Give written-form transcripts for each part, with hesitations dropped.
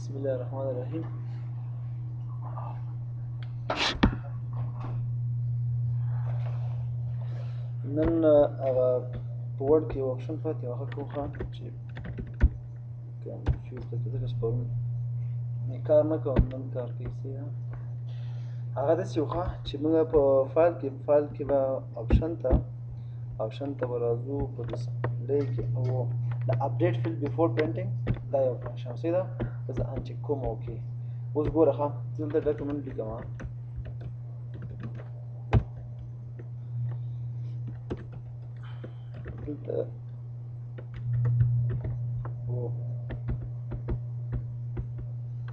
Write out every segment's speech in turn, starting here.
بسم الله الرحمن الرحیم. نن هغه په ورډ کې یو اپشن پاتې هغه کوم چې کنفیوز ته ځکه چې پرون مې کار نه کوم نن کار کوي څه هغه داسې یو چې موږ په فایل کې به اپشن ته به راځو په ډسپلی کې او د اپډیټ فیلډ بیفور پرنټینګ دا یو فنکشن څه ده زه انچیک کوم اوکې اوس ګوره دلته ډاکومنټ لیکم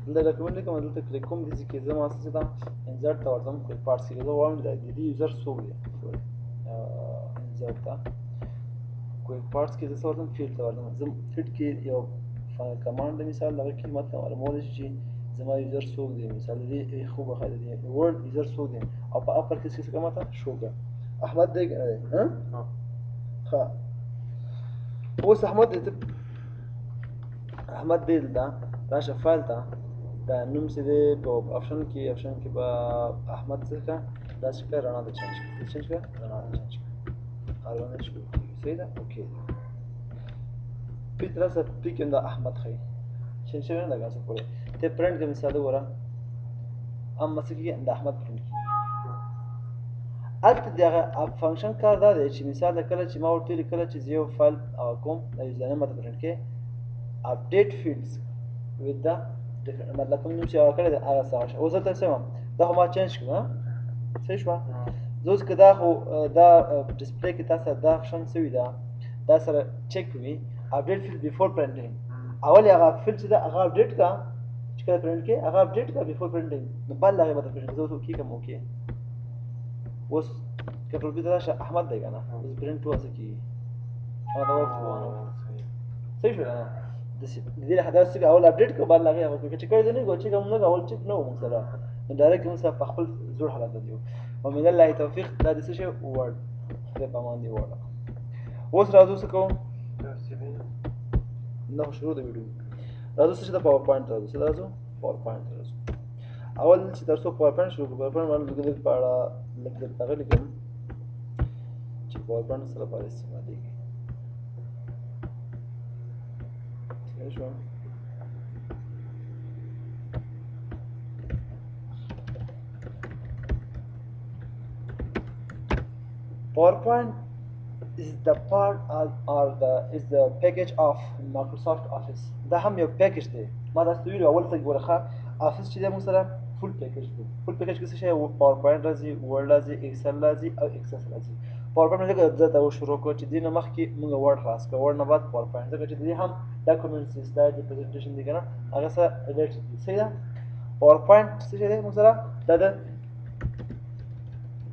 دلته ډاکومنټ لیکم دلته کلیک کوم دې کې زه ما څه ده انسرټ ته ورځم کویک پارټس کې زه وایم د دې یوزر څوک دی انسرټ ته کویک پارټس کې زه څه ورځم فیلډ ته ورځم زه فیلډ کې یو کمانډ د مثال دغه کلمات ته معلومولی شي چې زما یوزر څوک دی مثال دې خو به ښه دی ورډ یوزر څوک دی او په اپر کې څه کومه شو کړه احمد دی که نه دی ښه اوس احمد دی دلته راشه فایل ته دا نوم چې دی په اپشن کې به احمد څه کړه داسې کړه رڼا ته چینج کړه رڼا ته چینج کړه رڼا شروع کړي صحیح ده اوکې پی طرح سے پی کې دا احمد ښیي چینج شوی نه ده که څه پورې ته پرنټ کې مثال وګوره اما څه کېږي د احمد پرنټ کېږي هلته د هغه فنکشن کار دا دی چې مثال د کله چې ما ورته ویلي کله چې زه یو فایل کوم د یوزرنیم ماته پرنټ کې اپډیټ فیلډز with the مطلب کوم نوم چې هغه کړی دی هغه څه اوس دلته څه وم دا خو ما چینج کړو صحیح شوه زه اوس که دا خو دا ډسپلی کې تاسو دا اپشن څه وي دا سره چک وي اپډیټ فیلډ بیفور پرنټینګ اول هغه فیلډ چې دا هغه اپډیټ کړه چې کله پرنټ کې هغه اپډیټ کړه بیفور پرنټینګ نو بل هغې به ته پرنټ زه اوس اوکې کړم اوکې اوس کنټرول پی ته راشه احمد دی که نه اوس پرنټ وه څه کېږي هغه دا صحیح شو د دې حدث څخه اول اپډیټ کو بعد لګي هغه چې کړی نه غوچې کوم نه اول چک نه و موږ سره نو ډایرکټ موږ سره په خپل زوړ حالت دی او من الله توفیق دا د څه شی ورډ د پامان دی ورډ اوس راځو څه کوم نو شروع د ویډیو راځو څه د پاور پوینټ راځو پاور پوینټ راځو اول چې تاسو پاور پوینټ شروع کوو پاور پوینټ باندې د پاړه لکه دغه لیکم چې پاور پوینټ سره په استعمالېږي شو PowerPoint is the part is the package of Microsoft Office دا هم یو پیکج دی ما تاسو ته ویلو اول څه ګوره افیس چې دی موږ سره فول پیکج دی فول پیکج کې څه شی PowerPoint راځي ورډ راځي ایکسل راځي او ایکسس راځي PowerPoint څنګه ځته او شروع کو چې دینه مخکې موږ ورډ خلاص کړو ورډ نه بعد PowerPoint ځکه چې دې هم ډاکومنټس سلاید پریزنټیشن دی کنه هغه سره ریلیټډ دي صحیح ده PowerPoint څه شی دی موږ سره دا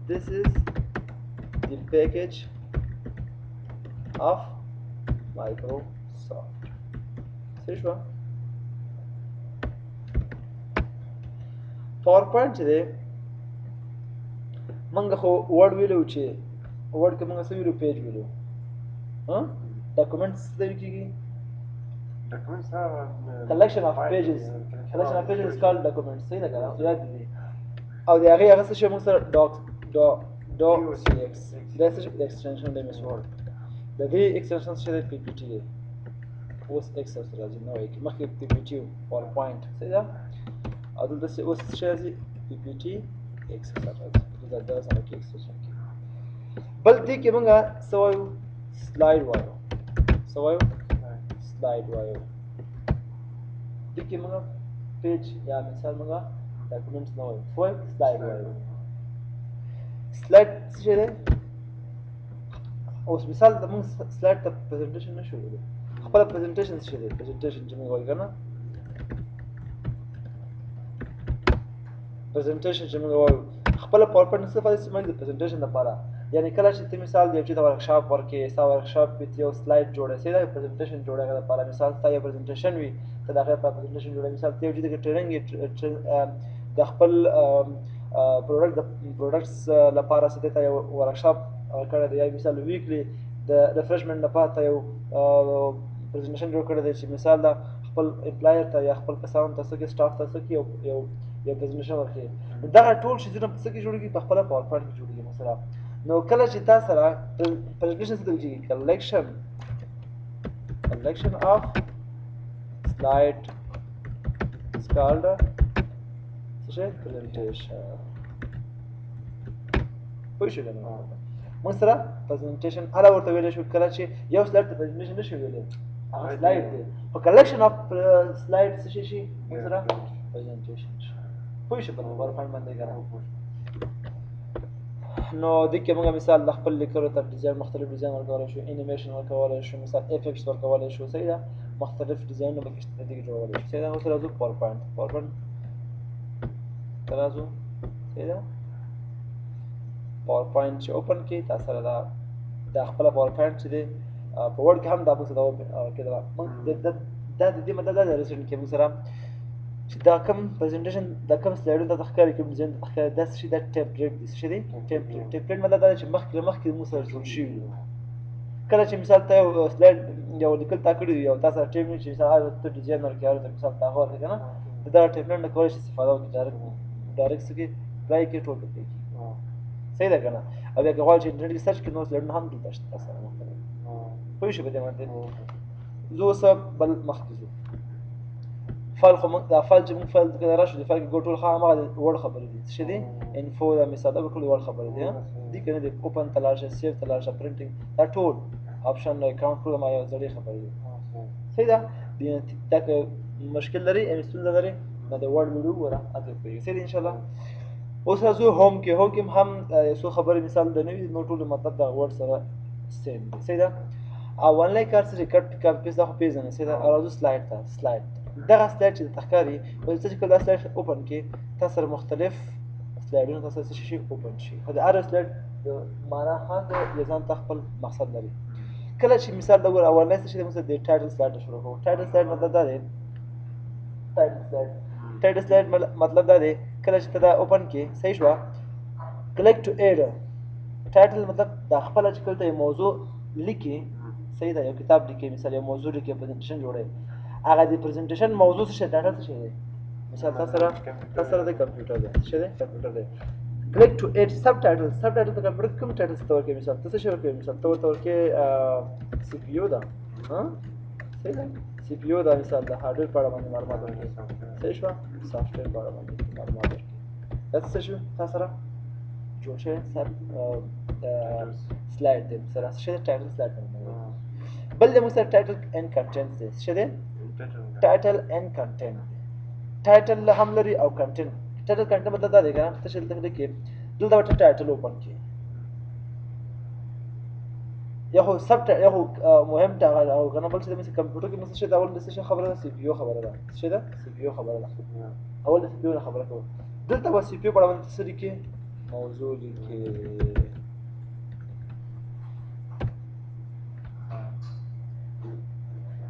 this is the package of Microsoft صحیح شو PowerPoint چې دی موږ خو ورډ ویلو چې ورډ کې موږ څه ویلو پیج ویلو ډاکومنټس څه ویل کېږي collection of pages is called documents صحیح ده که نه یاد دي او د هغې څه شی موږ سره docx دا څه د ایکسټنشن د MS Word د دې ایکسټنشن څه دی PPT دی اوس ایکسس راځي نوی کې مخکې PPT PowerPoint صحیح ده او دلته اوس څه راځي PPT ایکسس راځي دا سره کې ایکسټنشن کې بل دې کې موږ څه وایو سلاید وایو دې کې موږ پیج یا مثال موږ ډاکومنټس نه وایو سلاید وایو سلاید څه شی دی اوس مثال د موږ سلاید ته پریزنټیشن نه شو ویلی خپله پریزنټیشن څه شی دی پریزنټیشن چې موږ وایو که نه پریزنټیشن چې موږ وایو خپله PowerPoint څه فایده استعمالوي د پریزنټیشن لپاره یعنی کله چې ته مثال د یو چا ته ورکشاپ ورکړې ستا ورکشاپ کې یو سلاید جوړه صحیح ده پریزنټیشن جوړه هغه لپاره مثال ستا یو پریزنټیشن وي ته د هغې لپاره پریزنټیشن جوړوې مثال ته یو چا ته ټریننګ د خپل پروډکټس لپاره څه دی ته یو ورکشاپ کړی دی یا مثال ویکلی د ریفریشمنټ لپاره ته یو پریزنټیشن جوړ کړی دی چې مثال د خپل امپلایر ته یا خپل کسانو ته څه کې سټاف ته څه کې یو پریزنټیشن ورکړي نو دغه ټول شیزونه په څه کې جوړېږي په خپله پاور پوینټ کې جوړېږي مثلا نو کله چې تا سره پریزنټیشن څه ته ویل کېږي collection of slide is called څه شی presentation پوه شو کنه موږ سره presentation هله ورته ویلی شو کله چې یو سلاید ته presentation نشو ویلی هغه سلاید دی په collection of slide څه شي موږ سره presentation شي پوه شو په پاور پوینټ باندې کنه نو د کې موږ مثال د خپل لیکلو ته ډیزاین مختلف ډیزاین ورکولای شو انیمیشن ورکولای شو مثال افیکټس ورکولای شو صحیح ده مختلف ډیزاینونه به کې جوړولای شو صحیح ده اوس راځو پاور پوینټ راځو صحیح ده پاور پوینټ چې اوپن کې تاسو سره دا خپل پاور پوینټ چې دی په ورډ کې هم دا څه دا کېده موږ دا د دې مطلب دا دی چې موږ سره چې دا کوم پریزنټیشن دا کوم سلایډونه ته ښکاري کوم ډیزاین ته ښکاري دا څه شي دا ټمپلیټ دی څه دی ټمپلیټ مطلب دا دی چې مخکې له مخکې موږ سره جوړ شوي دي کله چې مثال ته یو سلایډ یو لیکل تا کړي وي او تا سره ټیم وي چې مثال ته ډیزاین ورکړې هغه ته مثال تا هغه ورکړې که نه د دغه ټمپلیټ نه کولی شي استفاده وکړي ډایرکټ څه کړي اپلای کړي ټول پرې کړي صحیح ده که نه او بیا که غواړې چې انټرنېټ کې سرچ کړي نو سلایډونه هم دلته شته تاسو سره مختلف پوه شو په دې باندې زه اوس بل مخکې ځو فایل خو موږ دا فایل چې موږ فایل کې راشو د فایل کې ټول هغه وړ خبرې دي څه دي انفو دا مثال دا ټول وړ خبرې دي دي کنه د اوپن تلاشه سیو تلاشه پرنټینګ دا ټول آپشن اکاونټ ټول ما یو ځړې خبرې دي صحیح ده دا که مشکل لري انستول لري نو د ورډ ویډیو وره اته کوي صحیح ان شاء الله اوس راځو هوم کې هم څو خبرې مثال د نوې نو ټول مطلب د ورډ سره سیم دي صحیح ده او ونلای کار څه کټ کاپی پیست دا خو پیژنه صحیح ده راځو سلایډ ته سلایډ دغه سلایډ چې تخکاری او چې کله سلایډ اوپن کې تاسو مختلف سلایډونه تاسو څه شي اوپن شي خو د هر سلایډ معنا خاص د ځان خپل مقصد لري کله چې مثال دا ور اورنای څه شي د ټایټل سلایډ شروع کوو ټایټل سلایډ مطلب دا دی ټایټل سلایډ مطلب دا دی کله چې دا اوپن کې صحیح شو کلیک ټو اډ ټایټل مطلب دا خپل چې کله موضوع لیکي صحیح ده یو کتاب لیکي مثال یو موضوع لیکي پریزنټیشن جوړي هغه د پریزنټیشن موضوع څه ډاټا څه دی مثال تاسو سره د کمپیوټر دی څه دی کمپیوټر دی کلیک ټو اډ سب ټایټل د کمپیوټر کوم ټایټل څه ورکوي مثال تاسو څه ورکوي مثال ته ورکوي سی پی یو دا ها صحیح ده سی پی یو دا مثال د هارډویر په اړه باندې معلومات ورکوي صحیح شو سافټ ویر په اړه باندې معلومات ورکوي دا څه شو تاسو سره جوړ شوی سب سلایډ دی سره څه ټایټل سلایډ بل د موږ سره ټایټل اینډ کنټینټ دی څه دی ټایټل اینډ کنټینټ ټایټل هم لري او کنټینټ ټایټل کنټینټ مطلب دا دی کنه تاسو دلته کې دلته ورته ټایټل اوپن کی یا خو سب یا خو مهم ټاغل او کنه بل څه د کمپیوټر کې مثلا دا اول د څه خبره ده سی پی یو خبره ده څه ده سی پی یو خبره ده اول د سی پی یو خبره کوم دلته و سی پی یو په اړه څه لیکي موضوع لیکي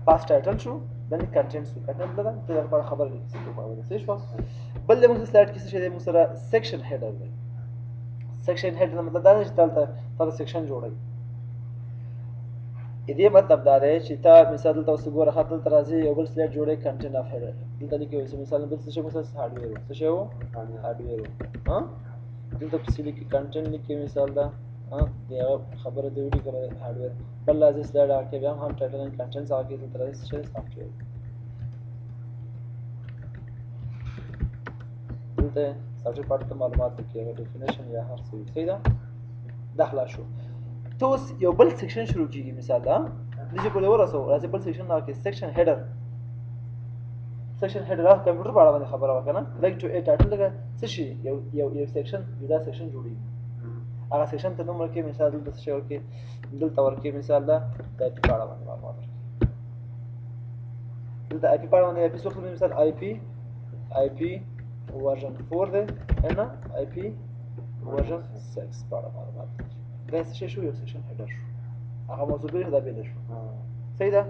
پاس ټایټل شو باندې کنټینټ شو کنټینټ دا د لپاره خبره لیکي څه په اړه څه شو بل د موږ سلایډ کې څه دی موږ سره سیکشن هیډر دی سیکشن هیډر مطلب دا دی چې تاسو سیکشن جوړوي دې مطلب دا دی چې تا مثال تاسو ګوره خاطر ترازی یو بل سلایډ جوړي کنټینټ اف هیډر دلته لیکي مثال بل څه شي مثلا هارډویر څه شی وو هارډویر ها دلته په لیکي کنټینټ لیکي مثال دا دی خبره دی ویډیو کوي هارډویر بل لازم سلایډ راکې بیا هم ټایټل اینڈ کنټینټ راکې دلته راځي څه سافټ ویر دلته سافټ پارت ته معلومات کې ډیفینیشن یا هر څه صحیح ده داخله شو تو یو بل سیکشن شروع کیږي مثال دا دغه په لور اوسه راځي بل سیکشن راکې سیکشن هیډر کمپیوټر په اړه باندې خبره وکنه لایک ټو ټایټل دا څه شي یو سیکشن جدا سیکشن جوړي هغه سیکشن ته نوم ورکې مثال د څه ورکې دلته ورکې مثال دا د په اړه باندې معلومات دلته آی پی په اړه باندې اپیسوډ مثال آی پی ورژن 4 ده نه آی پی ورژن 6 په اړه معلومات دا څه شو یو سیکشن هیډر شو هغه موضوع به دا بیل شو صحیح ده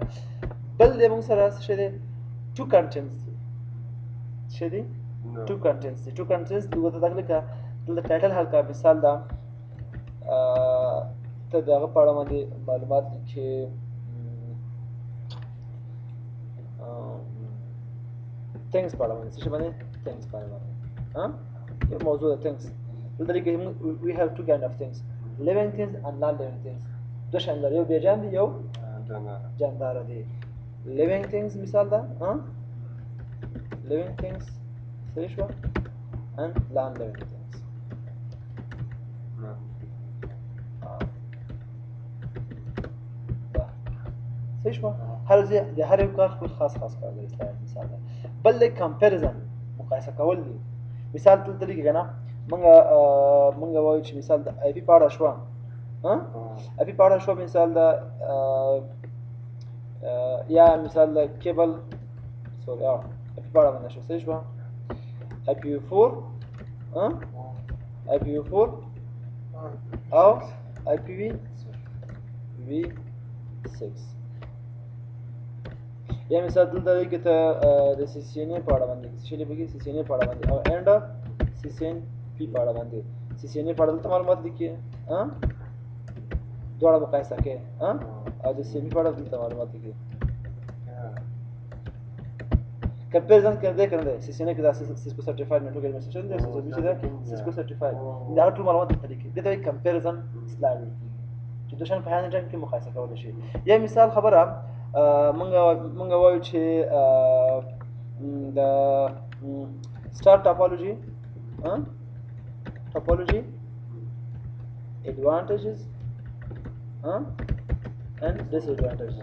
بل د موږ سره څه دی ټو کنټینټس څه دی ټو کنټینټس دغه دغه کا د ټایټل هر کا مثال دا ته دغه په اړه باندې معلومات لیکي things په اړه باندې څه شی باندې things په اړه باندې ها یو موضوع ده things دلته کې we have two kind of things living things and non living things دوه شان لري یو بیجان دي یو جاندار دي living things مثال ده ها living things صحیح شو and non living things صحیح شو هر ځای د هر یو کار خپل خاص کار لري مثال ده بل د کمپیریزن مقایسه کول دي مثال دلته لري کنه مونږ وایو چې مثال د آی پی په اړه شو ها آی پی په اړه شو مثال د یا مثال د کیبل سوري آی پی په اړه باندې شو صحیح شو آی پی 4 ها آی پی 4 او آی پی وی 6 یا مثال دلته دی کې ته د سی سی ان ای په اړه باندې سی سی سی سی ان ای په اړه باندې او اینډ سی سی ان پی په اړه باندې سی سی ان ای په اړه دلته معلومات لیکي ها دواړه مقایسه کې ها او د سی سی په اړه دلته معلومات لیکي کمپیریزن کړه سی سی ان ای کې دا سیسکو سرټیفاید نیټورک ایڈمنسټریشن دی چې دا سیسکو سرټیفاید دا ټول معلومات دلته لیکي دا د کمپیریزن سلاید چې دوه شان په هغه ټایم کې مقایسه کول شي یا مثال خبره مونږ وایو چې د star topology advantages and disadvantages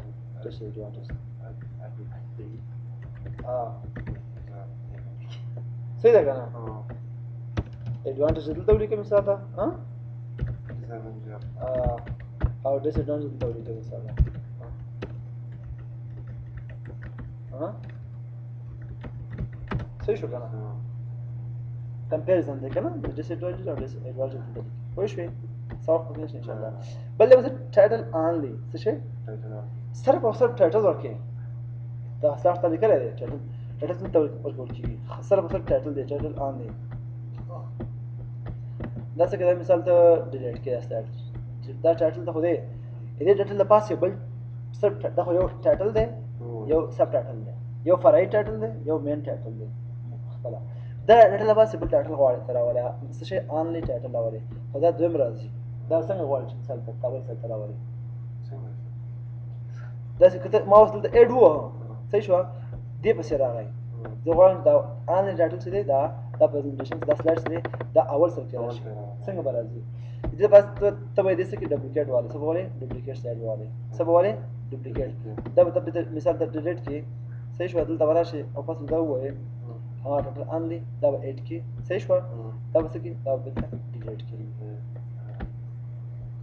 صحیح ده کنه advantages دلته ولیکه مثال ده او disadvantages دلته ولیکه مثال ده صحیح شو کنه کمپیریزن دی کنه د ډیسادوانټیج او ایڈوانټیج دی پوه شوې سافت پوزیشن ان شاء الله بل له ټایټل اونلی څه شي صرف او صرف ټایټل ورکې دا سافت طریقه لري ټایټل ته ورکول کیږي صرف او صرف ټایټل دی ټایټل اونلی دا څه کله مثال ته ډیلیټ کې دا ټایټل ته خو دی دې ټایټل د پاسه بل صرف دا خو یو ټایټل دی یو سب ټایټل دی یو فرعي ټایټل دی یو مین ټایټل دی خپل دا ټایټل د پاسه بل ټایټل غواړي تر ولا څه شي اونلی ټایټل راوړي خو دا دویم راځي دا څنګه غواړي چې مثال په کابل سره راوړي دا چې کته ما وصل د اډ وو صحیح شو دې په سره راغی زه غواړم دا اونلی ټایټل چې دی دا پریزنټیشن دا سلایډز دی دا اول سره کې راشي څنګه به راځي دې پاس ته به دې څه کې ډوپلیکیټ والے څه بوله ډوپلیکیټ سلایډ والے څه بوله ډوپلیکیټ دا به مثال ته ډیلیټ کې صحیح شو دلته وراشي او پس دا وایي ټوټل اونلی دا به 8 کې صحیح شو دا به څه کې دا به ډیلیټ کې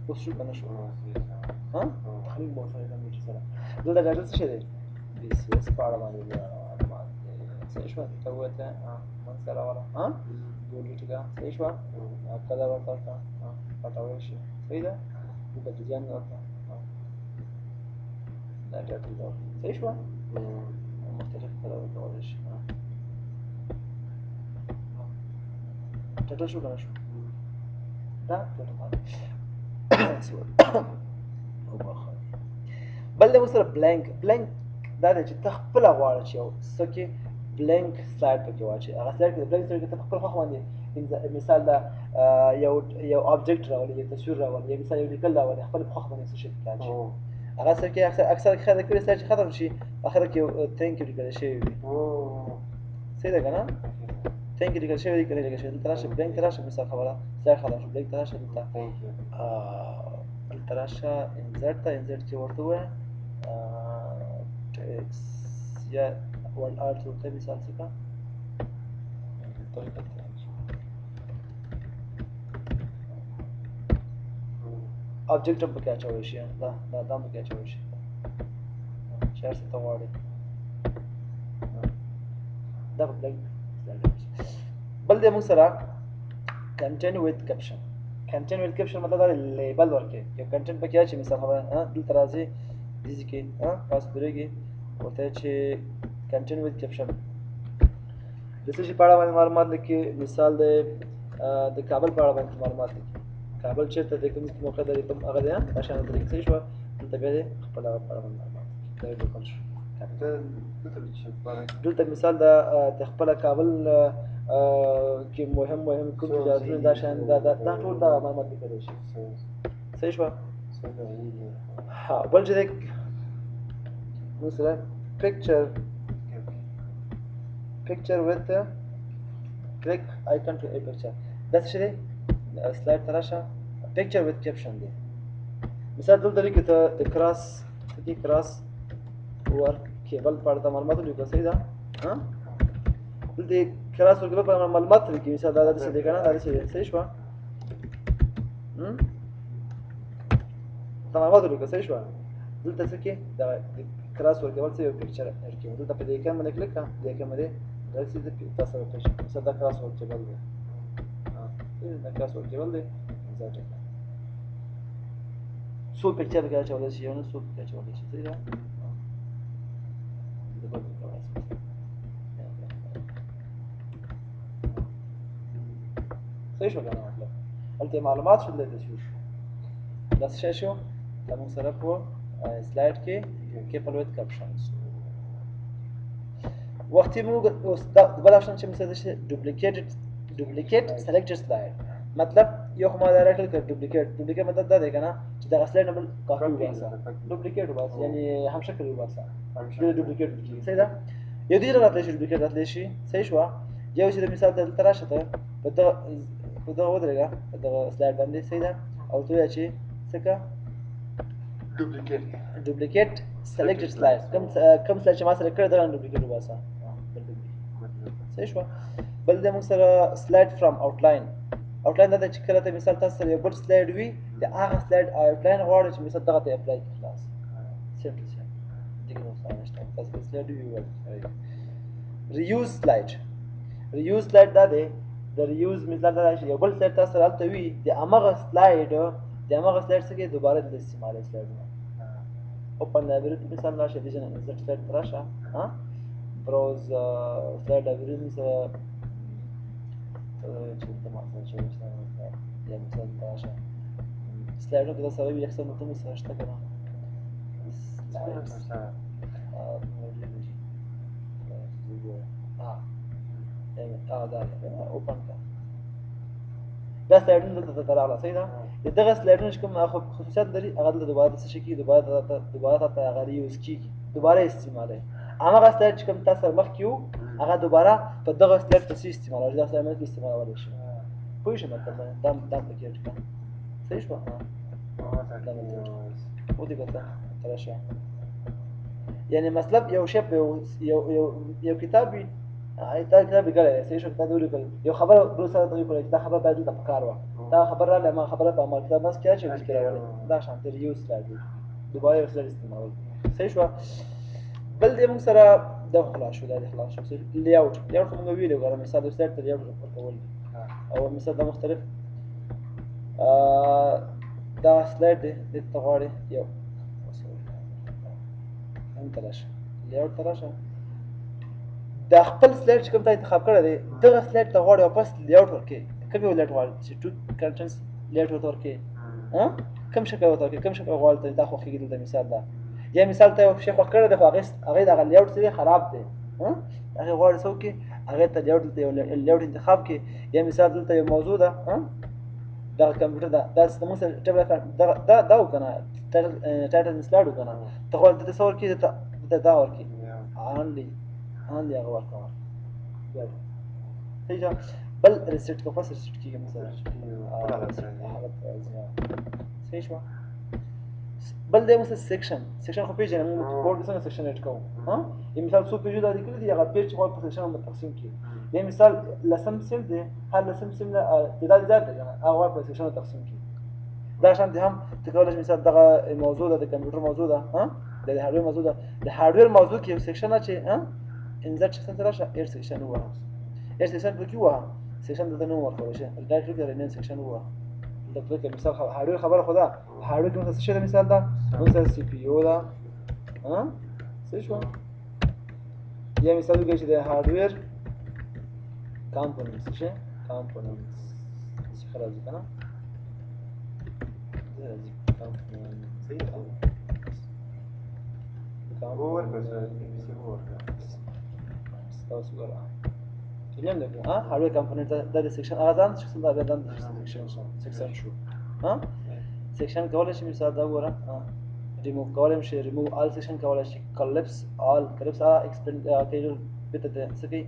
اوس شو کنه شو ها تخریب مو سره د میټر سره دلته ډاټا څه دی بي سي اس پاړه باندې صحیح شو ته وته من سره ولا ها ګولې ټکا صحیح شو کله ورته پټاوي شي صحیح ده په دې ځان ورته دا ډاټا دا صحیح شو مختلف کله ورته شي ټاټا شو کنه شو دا ټاټا باندې بل د سره بلانک دا چې ته خپل غواړې چې څه کې بلانک سلایډ پکې واچي هغه سلایډ کې بلانک سلایډ کې ته خپل خو باندې مثال دا یو آبجیکټ راولي یو تصویر راولي یا مثال یو لیکل راولي خپل خو باندې څه شي راځي هغه سره کې اکثر خلک کړي سلایډ ختم شي اخر کې ثانک یو لیکل شي صحیح ده کنه ثانک یو لیکل شي تراشه بلانک تراشه مثال خبره سلایډ ختم شو بلانک تراشه التراشه انزرت کې ورته وای ټیکس یا ول ارت ورته مثال څه کا object په کې اچول شي دا په کې اچول شي شهر څه ته وایي دا په بلانک بل د موږ سره content with caption مطلب دا لیبل ورکې یو کنټینټ پکې چې مثال خبره دلته راځي دې کې پاس درېږي ورته چې کنټینټ وذ کیپشن د څه شي په اړه باندې معلومات لیکي مثال د کابل په اړه باندې معلومات لیکي کابل چیرته د کوم موقع د کوم هغه ده شان طریقې شو دلته به خپل په اړه معلومات دا به کوم شو دلته مثال د خپل کابل کې مهم کوم تجارتونه دا شان دا ټول دا معلومات لیکلی شي صحیح شوه ها بل چې دی مثلا picture with click icon to a picture دا څه دی سلاید ته راشه picture with caption دی مثال دلته لیکي ته د کراس ورک کیبل په اړه معلومات لیکو صحیح ده ها دلته کراس ورک کیبل په اړه معلومات لیکي مثال دا څه دی کنه دا څه دی صحیح شوه معلومات لیکو صحیح شوه دلته څه کې دا کراس ورک کیبل څه یو پکچر ورکړي دلته په دې کې باندې کلیک کړه دې کې باندې دا څه دی تاسو ورته مثال دا کراس ورک کیبل دی دا کراس ورک کیبل دی ځکه څو پکچر کې اچولای شي نو څو پکچر اچولای شي صحیح ده صحیح شو کنه مطلب هلته معلومات شو دلته شو دا څه شو دا موږ سره په سلاید کې کیبل وذ کپشنز وختي موږ د بل آپشن چې مثلا شي ډوپلیکیټ سلیکټ سلاید مطلب یو خو ما دا راټل کړ ډوپلیکیټ مطلب دا دی کنه چې دا سلاید نه بل کاپی وباسه ډوپلیکیټ وباسه یعنی هم شکل وباسه ډوپلیکیټ کیږي صحیح ده یو دې راتلی شي ډوپلیکیټ راتلی شي صحیح شو یو چې مثال دلته راشه ته په دغه ودرېږه په دغه سلاید باندې صحیح ده او ته وایه چې څه که ډوپلیکیټ سلیکټډ سلاید کوم سلاید چې ما سره کړی دغه ډوپلیکیټ وباسه صحیح شوه بل دی موږ سره سلاید فرام آوټلاین دا دی چې کله ته مثال تاسو سره یو بل سلاید وي د هغه سلاید آوټلاین غواړئ چې مثال دغه ته اپلای کړي خلاص سمپل شي دغه نقصان نشته تاسو سلاید وي ریوز سلاید دا دی د ریوز مثال دا چې یو بل سلاید تاسو سره هلته وي د همغه سلاید څه کې دوباره د استعمالي سلایډونه اوپن لایبرري مثال راشه دې نه انسرټ سلاید راشه ها براوز سلاید لایبرري سره چې تمام څه یا مثال راشه سلایډونه کې سره یو څه متمه سره شته کنه دا اوپن کا دا سلایډونه دلته راغله صحیح ده دغه سلایډونه چې کوم خصوصیات لري هغه دلته دوباره څه شي کېږي دوباره ته هغه ریوز کېږي دوباره استعمالوي هماغه سلایډ چې کوم تاسو سره مخکې وو هغه دوباره په دغه سلایډ پسې استعمالولی دغه سلایډ کې استعمالولی شي پوه شئ مطلب دا پکې اټ کړه صحیح شوه ودې کته تراشه یعنی مطلب یو شی په یو کتاب وي دا کتاب لیکلی دی صحیح شو کتاب ولیکل یو خبره بل سره ته ولیکل چې دا خبره باید دلته پکار وه دا خبره راغله ما خبره په عمل کتاب بس کې اچوي چې راولي دا شانتې ریوز سلایډ وي دوباره یو سلایډ استعمالوي صحیح شوه بل دی موږ سره دا خلاص شو لیاوټ خو موږ ویلو غواړو مثال د سلایډ ته لیاوټ ورکول دي او مثال دا مختلف دا سلایډ دی دلته غواړي یو همدلته راشه لیاوټ ته راشه دا خپل سلایډ چې کوم ته انتخاب کړی دی دغه سلایډ ته غواړي واپس لیاوټ ورکړي کوم یو لیاوټ غواړي چې ټو کنټنټس لیاوټ ورته ورکړي کوم شکل ورته ورکړي کوم شکل غواړي ته دا خوښېږي دلته مثال ده یا مثال ته یو شی خوښ کړی دی خو هغې دغه لیاوټ څه دی خراب دی هغې غواړي څه وکړي هغې ته لیاوټ انتخاب کړي یا مثال دلته یو موضوع ده دغه کمپیوټر ده دا زموږ سره دا و که نه ټایټل سلایډ و که نه ته غواړې دلته څه ورکړي دلته دا ورکړي هغه ورکوه صحیح ده بل ریسیټ کوه پس ریسیټ کېږي مثلا صحیح شوه بل دی مثلا سیکشن خو پېژنې موږ بورډ کې څنګه سیکشن ایډ کوو یا مثال څو پیجونه دا لیکلي دي هغه پیج چې غواړو په سیکشن باندې تقسیم کړي یا مثال لسم صنف دی هر لسم صنف نه تعداد زیات دی هغه غواړو په سیکشن تقسیم کړي دا شانتې هم ته کولی شې مثال دغه موضوع ده د کمپیوټر موضوع ده د هارډویر موضوع ده د هارډویر موضوع کې یو سیکشن ده چې انزرټ سیکشن ته راشه ایډ سیکشن ووهه ایډ سیکشن پکې ووهه سیکشن دلته نه ورکولی شي ډایرکټ کلیک رینیم سیکشن ووهه دلته کلیک مثال هارډویر خبره خو ده هارډویر کې مثلا څه شی ده مثال ده مثلا سی پی یو ده صحیح شوه یا مثال وکړئ چې د هارډویر کامپوننټس څه شی کامپوننټس څخه راځي که نه راځي کامپوننټ صحیح ده کام ورکړه پیسې ورکړه تاسو ګورئ کلیم دی ها هارډویر کمپوننټ دا د سیکشن هغه ځان سیکشن دا ځان سیکشن شو ها سیکشن کولای شي مثال دا وګوره ریموو کولای شي ریموو آل سیکشن کولای شي کلپس آل کلپس ایکسپند کېدل بته ده څه کوي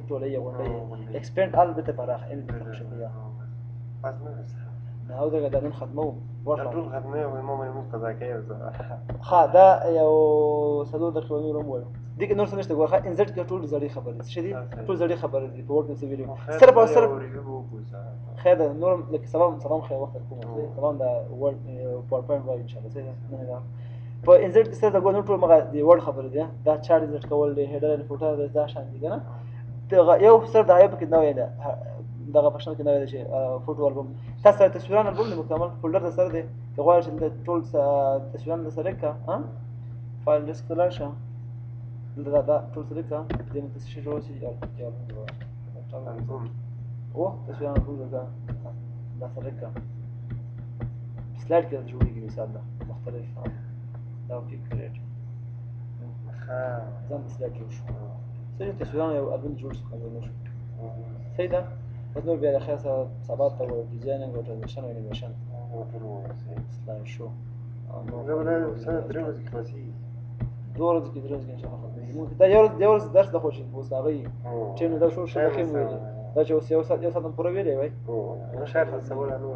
ټولې یو غونډه ایکسپند آل بته پراخ ان فنکشن دی پس نه او دا نن ختمو ورته ټول ختمه او ما مې قضا کوي ها دا یو سلو د خلونو روم وایو دغه نور څه نشته ګوره انزرټ کې ټول زړې خبرې څه دي ټول زړې خبرې دي په ورته څه ویلو صرف او صرف خیر ده نور لکه سلام خیر وخت کوم سلام دا ورډ پاورپوینټ وایي ان شاء الله څه نه په انزرټ کې څه دا ګوره ټول مغه دی ورډ خبرې دي دا چارټ انزرټ کول دی هډر فوټو دا شان دي کنه دا یو سر دا یو کې نو دی دغه پښتنه کې نو دی چې فوټو البوم تاسو تصویرونه البوم مکمل فولډر د سره دی که غواړئ چې ټول تصویرونه د سره کا ها فایل ډیسک ته لاړ شه دا ټول سره کا د نو څه شي جوړ شي یا او تصویرونه البوم دا سره کا سلاید کې جوړیږي مثال دا مختلف دا پیک کریټ ځان سلاید جوړ شو څه تصویرونه یو البوم جوړ شو نو شو صحیح ده بس نور بیا د خیر سره ثبات او ډیزاینینګ او ټرانزیشن او انیمیشن سلاید شو زه به سره درې ورځې کې باسي 2 ورځې کې 3 ورځې کې ان شاء الله ختمېږي دا یو ورځ درس د خوشي اوس هغه چې نو دا شو شبکې مو دا چې اوس یو ساعت پوره ویلې وای او شاید څه ولا نو